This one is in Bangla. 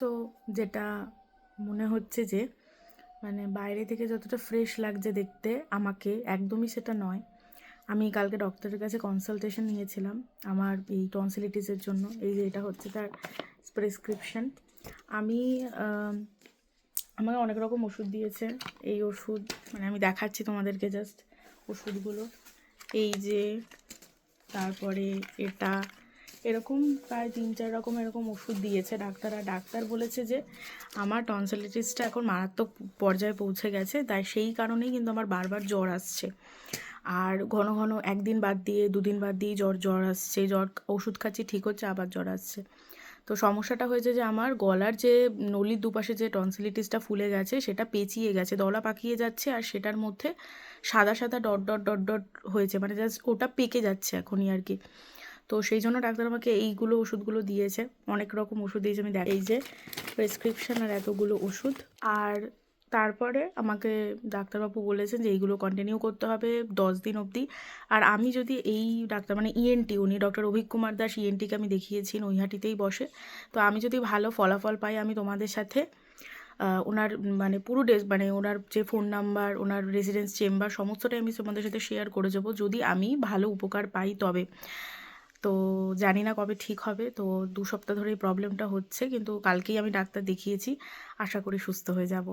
তো যেটা মনে হচ্ছে যে মানে বাইরে থেকে যতটা ফ্রেশ লাগছে দেখতে আমাকে, একদমই সেটা নয়। আমি কালকে ডক্টরের কাছে কনসালটেশন নিয়েছিলাম আমার এই টনসিলিটিসের জন্য। এই যে এটা হচ্ছে তার প্রেসক্রিপশন। আমি আমাকে অনেক রকম ওষুধ দিয়েছে। এই ওষুধ মানে আমি দেখাচ্ছি তোমাদেরকে জাস্ট ওষুধগুলো। এই যে, তারপরে এটা, এরকম প্রায় 3-4 রকম এরকম ওষুধ দিয়েছে ডাক্তার বলেছে যে আমার টনসিলিটিসটা এখন মারাত্মক পর্যায়ে পৌঁছে গেছে, তাই সেই কারণেই কিন্তু আমার বারবার জ্বর আসছে। আর ঘন ঘন একদিন বাদ দিয়ে 2 দিন বাদ দিয়ে জ্বর আসছে, ওষুধ খাচ্ছি ঠিক হচ্ছে, আবার জ্বর আসছে। তো সমস্যাটা হয়েছে যে আমার গলার যে নলির দুপাশে যে টনসিলিটিসটা ফুলে গেছে সেটা পেঁচিয়ে গেছে, দলা পাকিয়ে যাচ্ছে, আর সেটার মধ্যে সাদা সাদা ডট ডট ডট ডট হয়েছে, মানে জাস্ট ওটা পেকে যাচ্ছে এখনই আর কি। তো সেই জন্য ডাক্তার আমাকে এইগুলো ওষুধগুলো দিয়েছে, অনেক রকম ওষুধ দিয়েছে। আমি এই যে প্রেসক্রিপশন আর এতগুলো ওষুধ। আর তারপরে আমাকে ডাক্তারবাবু বলেছেন যে এইগুলো কন্টিনিউ করতে হবে 10 দিন অবধি। আর আমি যদি এই ডাক্তার মানে ইএনটি, উনি ডক্টর অভিক কুমার দাস ইএনটিকে আমি দেখিয়েছি, নৈহাটিতেই বসে। তো আমি যদি ভালো ফলাফল পাই আমি তোমাদের সাথে ওনার মানে পুরো মানে ওনার যে ফোন নাম্বার, ওনার রেসিডেন্স চেম্বার সমস্তটাই আমি তোমাদের সাথে শেয়ার করে যাবো, যদি আমি ভালো উপকার পাই তবে। তো জানি না কবে ঠিক হবে। তো 2 সপ্তাহ ধরে এই প্রবলেমটা হচ্ছে, কিন্তু কালকেই আমি ডাক্তার দেখিয়েছি, আশা করি সুস্থ হয়ে যাব।